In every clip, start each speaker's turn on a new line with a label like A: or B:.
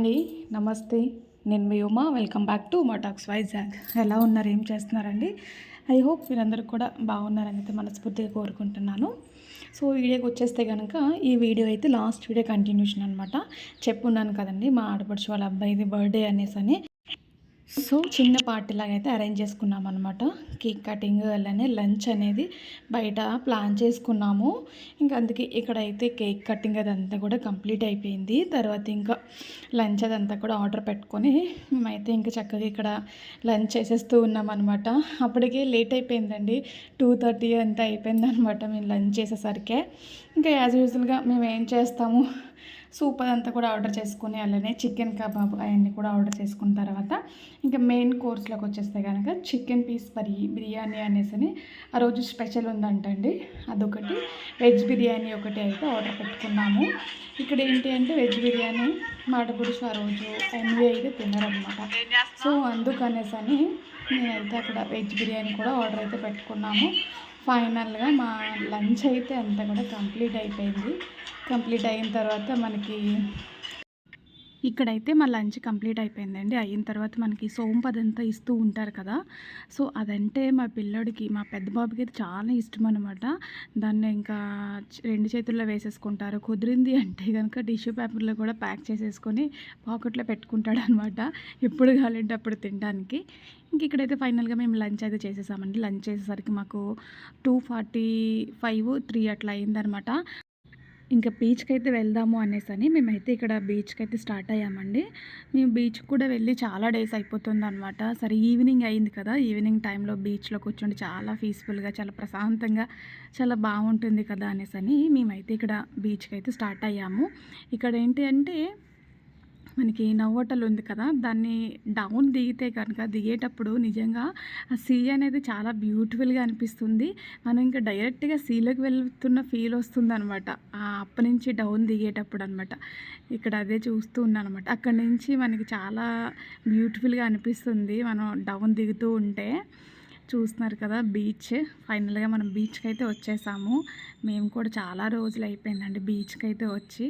A: అండి. నమస్తే. నేను మీ Uma. Welcome back to Uma talks Vizag. ఎలా ఉన్నారు? ఏం చేస్తున్నారండి? ఐ హోప్ మీరందరూ కూడా బాగున్నారని అయితే మనస్ఫూర్తిగా కోరుకుంటున్నాను. సో వీడియోకి వచ్చేస్తే కనుక ఈ వీడియో అయితే లాస్ట్ వీడియో కంటిన్యూషన్ అనమాట. చెప్పున్నాను కదండి, మా ఆడపడుచు వాళ్ళ అబ్బాయిది బర్త్డే అనేసి. సో చిన్న పార్టీలాగా అయితే అరేంజ్ చేసుకున్నాం అనమాట. కేక్ కటింగ్ అలానే లంచ్ అనేది బయట ప్లాన్ చేసుకున్నాము. ఇంకా అందుకే ఇక్కడైతే కేక్ కటింగ్ అదంతా కూడా కంప్లీట్ అయిపోయింది. తర్వాత ఇంకా లంచ్ అదంతా కూడా ఆర్డర్ పెట్టుకొని మేమైతే ఇంకా చక్కగా ఇక్కడ లంచ్ చేసేస్తూ ఉన్నాం అనమాట. అప్పటికే లేట్ అయిపోయిందండి, 2:30 అంతా అయిపోయింది అనమాట మేము లంచ్ చేసేసరికి. ఇంకా యాజ్ యూజువల్గా మేము ఏం చేస్తాము, సూప్ అదంతా కూడా ఆర్డర్ చేసుకుని అలానే చికెన్ కబాబ్ అవన్నీ కూడా ఆర్డర్ చేసుకున్న తర్వాత ఇంకా మెయిన్ కోర్స్లోకి వచ్చేస్తే కనుక చికెన్ పీస్ బిర్యానీ అనేసి ఆ రోజు స్పెషల్ ఉందంటండి. అదొకటి, వెజ్ బిర్యానీ ఒకటి అయితే ఆర్డర్ పెట్టుకున్నాము. ఇక్కడ ఏంటి అంటే వెజ్ బిర్యానీ మాటపురుషు ఆ రోజు ఎన్వి అయితే తిన్నారనమాట. సో అందుకనేసని నేనైతే అక్కడ వెజ్ బిర్యానీ కూడా ఆర్డర్ అయితే పెట్టుకున్నాము. ఫైనల్గా మా లంచ్ అయితే అంతా కూడా కంప్లీట్ అయిపోయింది. కంప్లీట్ అయిన తర్వాత మనకి ఇక్కడైతే మా లంచ్ కంప్లీట్ అయిపోయిందండి. అయిన తర్వాత మనకి సోంపదంతా ఇస్తూ ఉంటారు కదా. సో అదంటే మా పిల్లోడికి, మా పెద్ద బాబుకి అయితే చాలా ఇష్టం అనమాట. దాన్ని ఇంకా 2 చేతుల్లో వేసేసుకుంటారు. కుదిరింది అంటే కనుక టిష్యూ పేపర్లో కూడా ప్యాక్ చేసేసుకొని పాకెట్లో పెట్టుకుంటాడు అనమాట, ఎప్పుడు కావాలంటే అప్పుడు తినడానికి. ఇంక ఇక్కడైతే ఫైనల్గా మేము లంచ్ అయితే చేసేసామండి. లంచ్ చేసేసరికి మాకు 2:45, 3 అట్లా అయిందనమాట. ఇంకా బీచ్కి అయితే వెళ్దాము అనేసి మేమైతే ఇక్కడ బీచ్కి అయితే స్టార్ట్ అయ్యామండి. మేము బీచ్కి కూడా వెళ్ళి చాలా డేస్ అయిపోతుంది అనమాట. సరే ఈవినింగ్ అయింది కదా, ఈవినింగ్ టైంలో బీచ్లో కూర్చొని చాలా పీస్ఫుల్గా, చాలా ప్రశాంతంగా, చాలా బాగుంటుంది కదా అనేసి మేమైతే ఇక్కడ బీచ్కి అయితే స్టార్ట్ అయ్యాము. ఇక్కడ ఏంటి అంటే మనకి నవ్వోటల్ ఉంది కదా, దాన్ని డౌన్ దిగితే కనుక దిగేటప్పుడు నిజంగా ఆ సీ అనేది చాలా బ్యూటిఫుల్గా అనిపిస్తుంది. మనం ఇంకా డైరెక్ట్గా సీలోకి వెళ్తున్న ఫీల్ వస్తుంది అనమాట, ఆ అప్ప నుంచి డౌన్ దిగేటప్పుడు అనమాట. ఇక్కడ అదే చూస్తూ ఉన్నాను అనమాట. అక్కడి నుంచి మనకి చాలా బ్యూటిఫుల్గా అనిపిస్తుంది మనం డౌన్ దిగుతూ ఉంటే. చూస్తున్నారు కదా బీచ్. ఫైనల్గా మనం బీచ్కి అయితే వచ్చేసాము. మేము కూడా చాలా రోజులు అయిపోయిందండి బీచ్కి అయితే వచ్చి.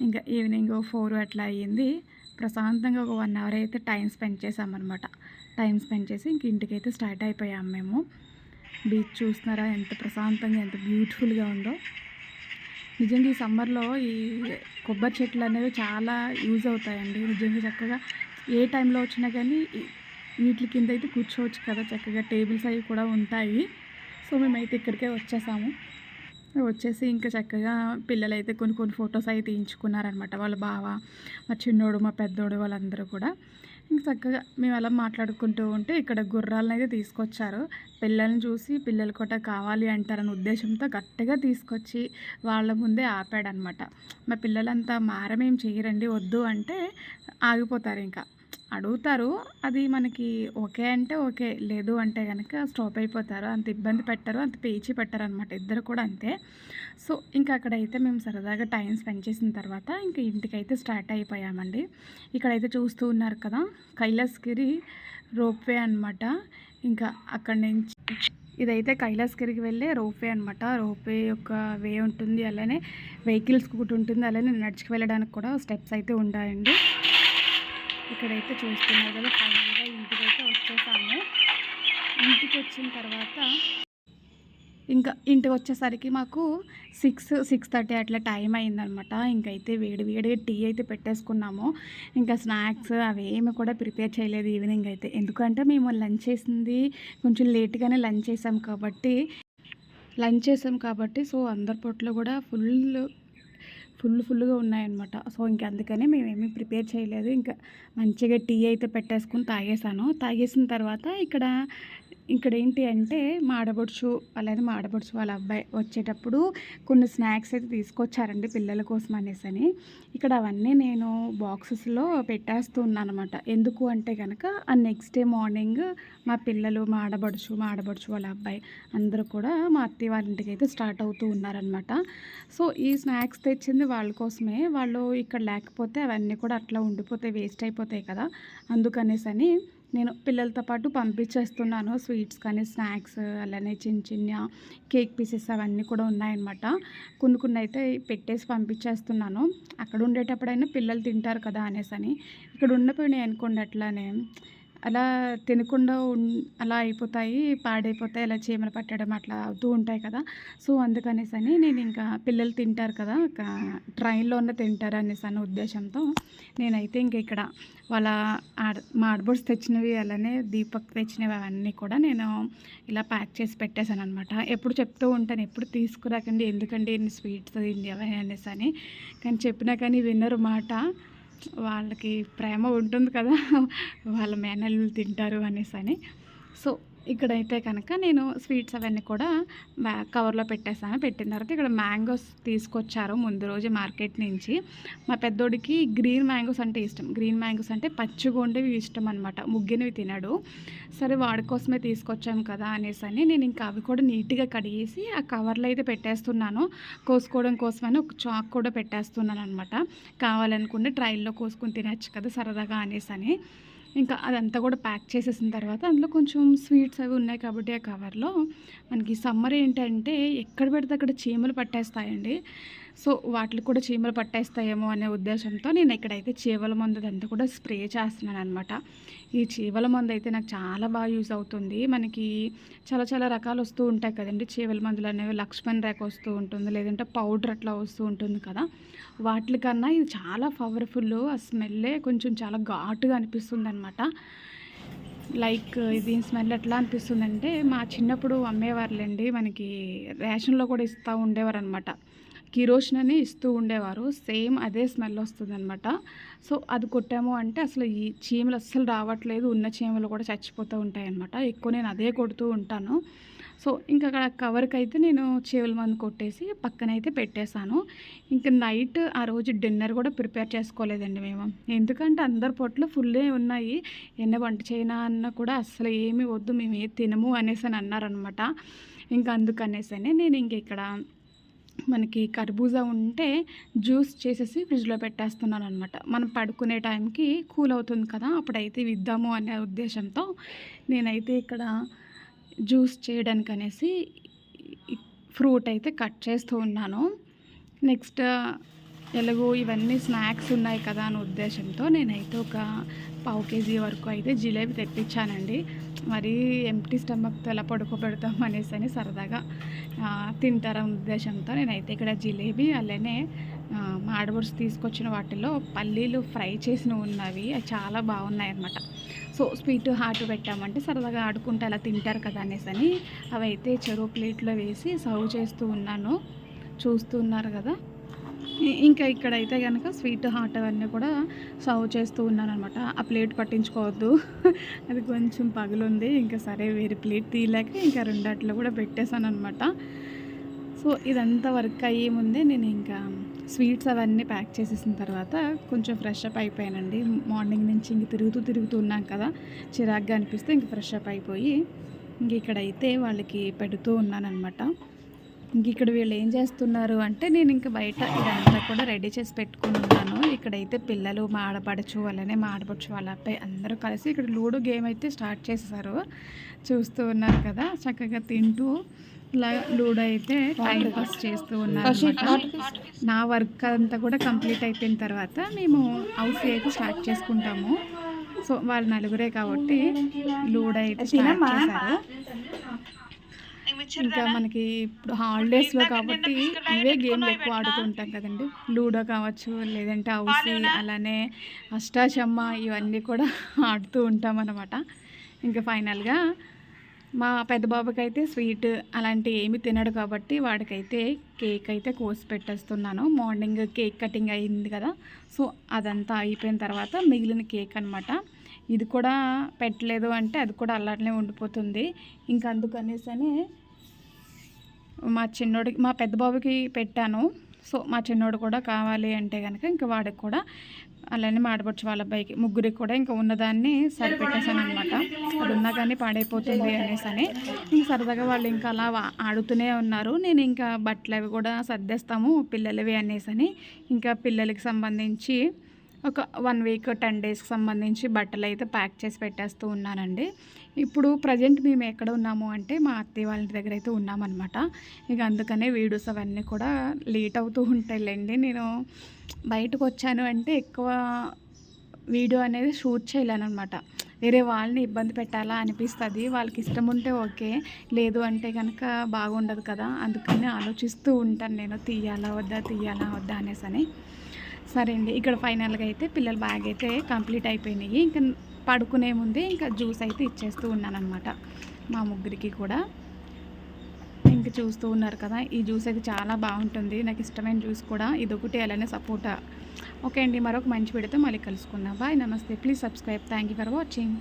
A: ఇంకా ఈవినింగ్ 4 అట్లా అయ్యింది. ప్రశాంతంగా ఒక 1 అవర్ అయితే టైం స్పెండ్ చేసామన్నమాట. టైం స్పెండ్ చేసి ఇంక ఇంటికైతే స్టార్ట్ అయిపోయాము మేము. బీచ్ చూస్తున్నారా ఎంత ప్రశాంతంగా, ఎంత బ్యూటిఫుల్గా ఉందో. నిజంగా ఈ సమ్మర్లో ఈ కొబ్బరి చెట్లు అనేవి చాలా యూజ్ అవుతాయండి. నిజంగా చక్కగా ఏ టైంలో వచ్చినా కానీ వీటి కింద అయితే కూర్చోవచ్చు కదా, చక్కగా టేబుల్స్ అవి కూడా ఉంటాయి. సో మేమైతే ఇక్కడికే వచ్చేసి ఇంకా చక్కగా పిల్లలైతే కొన్ని ఫొటోస్ అయితే తీయించుకున్నారనమాట. వాళ్ళ బావ, మా చిన్నోడు, మా పెద్దోడు వాళ్ళందరూ కూడా. ఇంక చక్కగా మేము అలా మాట్లాడుకుంటూ ఉంటే ఇక్కడ గుర్రాలను అయితే తీసుకొచ్చారు. పిల్లల్ని చూసి పిల్లలు కూడా కావాలి అంటారనే ఉద్దేశంతో గట్టిగా తీసుకొచ్చి వాళ్ళ ముందే ఆపాడనమాట. మా పిల్లలంతా మారమేం చేయరండి, వద్దు అంటే ఆగిపోతారు. ఇంకా అడుగుతారు, అది మనకి ఓకే అంటే ఓకే, లేదు అంటే కనుక స్టాప్ అయిపోతారు. అంత ఇబ్బంది పెట్టరు, అంత పేచి పెట్టరు అనమాట. ఇద్దరు కూడా అంతే. సో ఇంకా అక్కడైతే మేము సరదాగా టైం స్పెండ్ చేసిన తర్వాత ఇంకా ఇంటికైతే స్టార్ట్ అయిపోయామండి. ఇక్కడైతే చూస్తూ ఉన్నారు కదా, కైలాసగిరి రోప్వే అనమాట. ఇంకా అక్కడి నుంచి ఇదైతే కైలాసగిరికి వెళ్ళే రోప్వే అనమాట. రోప్వే యొక్క వే ఉంటుంది, అలానే వెహికల్స్ కూడా ఉంటుంది, అలానే నడుచుకు వెళ్ళడానికి కూడా స్టెప్స్ అయితే ఉంటాయండి. ఇక్కడైతే చూస్తున్నారు కదా, ఫైనల్గా ఇంటికైతే వచ్చేసాము. ఇంటికి వచ్చిన తర్వాత ఇంకా ఇంటికి వచ్చేసరికి మాకు 6:30 అట్లా టైం అయిందనమాట. ఇంకైతే వేడిగా టీ అయితే పెట్టేసుకున్నాము. ఇంకా స్నాక్స్ అవేమి కూడా ప్రిపేర్ చేయలేదు ఈవినింగ్ అయితే. ఎందుకంటే మేము లంచ్ చేసింది కొంచెం లేట్గానే లంచ్ చేసాం కాబట్టి సో అందరి పొట్లో కూడా ఫుల్గా ఉన్నాయన్నమాట. సో ఇంక అందుకనే మేమేమీ ప్రిపేర్ చేయలేదు. ఇంకా మంచిగా టీ అయితే పెట్టేసుకుని తాగేసిన తర్వాత ఇక్కడ ఏంటి అంటే మా ఆడపడుచు వాళ్ళ అబ్బాయి వచ్చేటప్పుడు కొన్ని స్నాక్స్ అయితే తీసుకొచ్చారండి పిల్లల కోసం అనేసి. ఇక్కడ అవన్నీ నేను బాక్సెస్లో పెట్టేస్తూ ఉన్నాను అనమాట. ఎందుకు అంటే కనుక ఆ నెక్స్ట్ డే మార్నింగ్ మా పిల్లలు, మా ఆడపడుచు వాళ్ళ అబ్బాయి అందరూ కూడా మా అత్తయ్య వాళ్ళ ఇంటికి అయితే స్టార్ట్ అవుతూ ఉన్నారనమాట. సో ఈ స్నాక్స్ తెచ్చింది వాళ్ళ కోసమే. వాళ్ళు ఇక్కడ లేకపోతే అవన్నీ కూడా అట్లా ఉండిపోతాయి, వేస్ట్ అయిపోతాయి కదా. అందుకనేసని నేను పిల్లలతో పాటు పంపించేస్తున్నాను. స్వీట్స్ కానీ, స్నాక్స్ అలానే చిన్న చిన్న కేక్ పీసెస్ అవన్నీ కూడా ఉన్నాయన్నమాట. కొన్ని అయితే పెట్టేసి పంపించేస్తున్నాను. అక్కడ ఉండేటప్పుడైనా పిల్లలు తింటారు కదా అనేసని. ఇక్కడ ఉండిపోయినాయి అనుకోండి అట్లానే అలా తినకుండా అలా అయిపోతాయి, పాడైపోతాయి. అలా చీమలు పట్టడం అట్లా అవుతూ ఉంటాయి కదా! సో, అందుకనేసని నేను ఇంకా పిల్లలు తింటారు కదా! ట్రైన్‌లోనే తింటారు అనేసన్న ఉద్దేశంతో నేనైతే ఇంక ఇక్కడ వాళ్ళ మా ఆడపడుచు తెచ్చినవి అలానే దీపక్ తెచ్చినవి అవన్నీ కూడా నేను ఇలా ప్యాక్ చేసి పెట్టేశాననమాట. ఎప్పుడు చెప్తూ ఉంటాను, ఎప్పుడు తీసుకురాకండి, ఎందుకండి ఇన్ని స్వీట్స్ ఇన్ని అవి అనేసని. కానీ చెప్పినా కానీ వినరు మాట. వాళ్ళకి ప్రేమ ఉంటుంది కదా, వాళ్ళ మేనల్లులు తింటారు అనేసని. సో, ఇక్కడైతే కనుక నేను స్వీట్స్ అవన్నీ కూడా కవర్లో పెట్టేసాను. పెట్టిన తర్వాత ఇక్కడ మ్యాంగోస్ తీసుకొచ్చారు ముందు రోజు మార్కెట్ నుంచి. మా పెద్దోడికి గ్రీన్ మ్యాంగోస్ అంటే ఇష్టం. గ్రీన్ మ్యాంగోస్ అంటే పచ్చిగా ఉండేవి ఇష్టం అనమాట, ముగ్గినవి తినడు. సరే వాడి కోసమే తీసుకొచ్చాము కదా అనేసని నేను ఇంకా అవి కూడా నీట్గా కడిగేసి ఆ కవర్లో అయితే పెట్టేస్తున్నాను. కోసుకోవడం కోసమని ఒక చాక్ కూడా పెట్టేస్తున్నాను అనమాట. కావాలనుకుంటే ట్రైల్లో కోసుకొని తినచ్చు కదా సరదాగా అనేసని. ఇంకా అదంతా కూడా ప్యాక్ చేసేసిన తర్వాత అందులో కొంచెం స్వీట్స్ అవి ఉన్నాయి కాబట్టి ఆ కవర్లో మనకి సమ్మర్ ఏంటంటే ఎక్కడ పెడితే అక్కడ చీమలు పట్టేస్తాయండి. సో, వాటికి కూడా చీమలు పట్టేస్తాయేమో అనే ఉద్దేశంతో నేను ఇక్కడైతే చీమల మందు అదంతా కూడా స్ప్రే చేస్తున్నాను అనమాట. ఈ చీమల మందు అయితే నాకు చాలా బాగా యూజ్ అవుతుంది. మనకి చాలా చాలా రకాలు వస్తూ ఉంటాయి కదండి చీమల మందులు అనేవి. లక్ష్మణ్ రేఖ వస్తూ ఉంటుంది, లేదంటే పౌడర్ అట్లా వస్తూ ఉంటుంది కదా. వాటికన్నా ఇది చాలా పవర్ఫుల్. ఆ స్మెల్లే కొంచెం చాలా ఘాటుగా అనిపిస్తుంది అనమాట. లైక్ దీని స్మెల్ ఎట్లా అనిపిస్తుందంటే మా చిన్నప్పుడు అమ్మేవారులేండి, మనకి రేషన్లో కూడా ఇస్తూ ఉండేవారు అనమాట. కిరోసిన్ అని ఇస్తూ ఉండేవారు. సేమ్ అదే స్మెల్ వస్తుందనమాట. సో, అది కొట్టాము అంటే అసలు ఈ చీమలు అస్సలు రావట్లేదు. ఉన్న చీమలు కూడా చచ్చిపోతూ ఉంటాయన్నమాట. ఎక్కువ నేను అదే కొడుతూ ఉంటాను. సో, ఇంకా అక్కడ కవర్కి అయితే నేను చీమల మందు కొట్టేసి పక్కనైతే పెట్టేశాను. ఇంకా నైట్ ఆ రోజు డిన్నర్ కూడా ప్రిపేర్ చేసుకోలేదండి మేము. ఎందుకంటే అందరి పొట్లు ఫుల్లే ఉన్నాయి. ఎన్న వంట చేయనా అన్నా కూడా అస్సలు ఏమీ వద్దు, మేము ఏది తినము అనేసి అని అన్నారనమాట. ఇంకా అందుకనేసని నేను ఇంక ఇక్కడ మనకి కర్బూజా ఉంటే జ్యూస్ చేసేసి ఫ్రిడ్జ్లో పెట్టేస్తున్నాను అనమాట. మనం పడుకునే టైంకి కూల్ అవుతుంది కదా, అప్పుడైతే ఇద్దాము అనే ఉద్దేశంతో నేనైతే ఇక్కడ జ్యూస్ చేయడానికి అనేసి ఫ్రూట్ అయితే కట్ చేస్తూ ఉన్నాను. నెక్స్ట్ ఎలాగో ఇవన్నీ స్నాక్స్ ఉన్నాయి కదా అనే ఉద్దేశంతో నేనైతే ఒక పావు కేజీ వరకు అయితే జిలేబీ తెప్పించానండి. మరీ ఎంప్టీ స్టమక్తో ఎలా పడుకోబెడతాం అనేసి సరదాగా తింటారనే ఉద్దేశంతో నేనైతే ఇక్కడ జిలేబీ అలానే మా ఆడపడుచు తీసుకొచ్చిన వాటిలో పల్లీలు ఫ్రై చేసినవి ఉన్నవి, అవి చాలా బాగున్నాయి అన్నమాట. సో, స్వీట్ హాట్ పెట్టామంటే సరదాగా ఆడుకుంటే అలా తింటారు కదా అనేసి అవి అయితే చెరో ప్లేట్లో వేసి సర్వ్ చేస్తూ ఉన్నాను. చూస్తున్నారు కదా. ఇంకా ఇక్కడైతే కనుక స్వీట్ హాట్ అవన్నీ కూడా సర్వ్ చేస్తూ ఉన్నాను అనమాట. ఆ ప్లేట్ పట్టించుకోవద్దు, అది కొంచెం పగులుంది. ఇంకా సరే వేరే ప్లేట్ తీయలేక ఇంకా రెండట్లో కూడా పెట్టేశాను అనమాట. సో, ఇదంతా వర్క్ అయ్యే ముందే నేను ఇంకా స్వీట్స్ అవన్నీ ప్యాక్ చేసేసిన తర్వాత కొంచెం ఫ్రెష్ అప్ అయిపోయానండి. మార్నింగ్ నుంచి ఇంక తిరుగుతూ ఉన్నాం కదా, చిరాగ్గా అనిపిస్తే ఇంక ఫ్రెష్ అప్ అయిపోయి ఇంక ఇక్కడైతే వాళ్ళకి పెడుతూ ఉన్నానమాట. ఇంక ఇక్కడ వీళ్ళు ఏం చేస్తున్నారు అంటే నేను ఇంక బయట ఇదంతా కూడా రెడీ చేసి పెట్టుకుని ఉన్నాను. ఇక్కడైతే పిల్లలు మా ఆడపడచ్చు అలానే మా ఆడపడుచు వాళ్ళ అబ్బాయి అందరూ కలిసి ఇక్కడ లూడో గేమ్ అయితే స్టార్ట్ చేసేసారు. చూస్తూ ఉన్నారు కదా, చక్కగా తింటూ ఇలా లూడో అయితే టైం పాస్ చేస్తూ ఉన్నారు. నా వర్క్ అంతా కూడా కంప్లీట్ అయిపోయిన తర్వాత మేము హౌస్ అయితే స్టార్ట్ చేసుకుంటాము. సో, వాళ్ళు నలుగురే కాబట్టి లూడో అయితే స్టార్ట్ చేశారు. ఇంకా మనకి ఇప్పుడు హాలిడేస్లో కాబట్టి ఇవే గేమ్లు ఎక్కువ ఆడుతూ ఉంటాం కదండి. లూడో కావచ్చు, లేదంటే హౌసీ, అలానే అష్టాచమ్మ, ఇవన్నీ కూడా ఆడుతూ ఉంటాం అన్నమాట. ఇంకా ఫైనల్గా మా పెద్ద బాబుకి అయితే స్వీట్ అలాంటివి ఏమి తినడు కాబట్టి వాడికైతే కేక్ అయితే కోసి పెట్టేస్తున్నాను. మార్నింగ్ కేక్ కటింగ్ అయింది కదా, సో అదంతా అయిపోయిన తర్వాత మిగిలిన కేక్ అనమాట. ఇది కూడా పెట్టలేదు అంటే అది కూడా అలానే ఉండిపోతుంది. ఇంకా అందుకనేసని మా పెద్ద బాబుకి పెట్టాను. సో, మా చిన్నోడు కూడా కావాలి అంటే కనుక ఇంకా వాడికి కూడా అలానే ఆడపడుచు వాళ్ళ అబ్బాయికి ముగ్గురికి కూడా ఇంకా ఉన్నదాన్ని సరిపెట్టేసాను అనమాట. అది ఉన్నా కానీ పాడైపోతుంది అనేసి ఇంక సరదాగా వాళ్ళు ఇంకా అలా ఆడుతూనే ఉన్నారు. నేను ఇంకా బట్టలు అవి కూడా సర్దేస్తాము పిల్లలవి అనేసి ఇంకా పిల్లలకి సంబంధించి ఒక 1 వీక్ 10 డేస్కి సంబంధించి బట్టలు అయితే ప్యాక్ చేసి పెట్టేస్తూ ఉన్నానండి. ఇప్పుడు ప్రజెంట్ మేము ఎక్కడ ఉన్నాము అంటే మా అత్తయ్య వాళ్ళ ఇంటి దగ్గర అయితే ఉన్నామన్నమాట. ఇక అందుకనే వీడియోస్ అవన్నీ కూడా లేట్ అవుతూ ఉంటాయిలేండి. నేను బయటకు వచ్చాను అంటే ఎక్కువ వీడియో అనేది షూట్ చేయలేనమాట. వేరే వాళ్ళని ఇబ్బంది పెట్టాలా అనిపిస్తుంది. వాళ్ళకి ఇష్టం ఉంటే ఓకే, లేదు అంటే కనుక బాగుండదు కదా. అందుకని ఆలోచిస్తూ ఉంటాను నేను, తీయాలా వద్దా అనేసని. సరే అండి, ఇక్కడ ఫైనల్గా అయితే పిల్లల బ్యాగ్ అయితే కంప్లీట్ అయిపోయినాయి. ఇంకా పడుకునే ముందే ఇంకా జ్యూస్ అయితే ఇచ్చేస్తూ ఉన్నానన్నమాట మా ముగ్గురికి కూడా. ఇంక చూస్తూ ఉన్నారు కదా, ఈ జ్యూస్ అయితే చాలా బాగుంటుంది. నాకు ఇష్టమైన జ్యూస్ కూడా ఇదొకటి, అలానే సపోటా. ఓకే అండి, మరొక మంచి వీడియోతో మళ్ళీ కలుసుకుందాం. బాయ్, నమస్తే, please subscribe. Thank you for watching.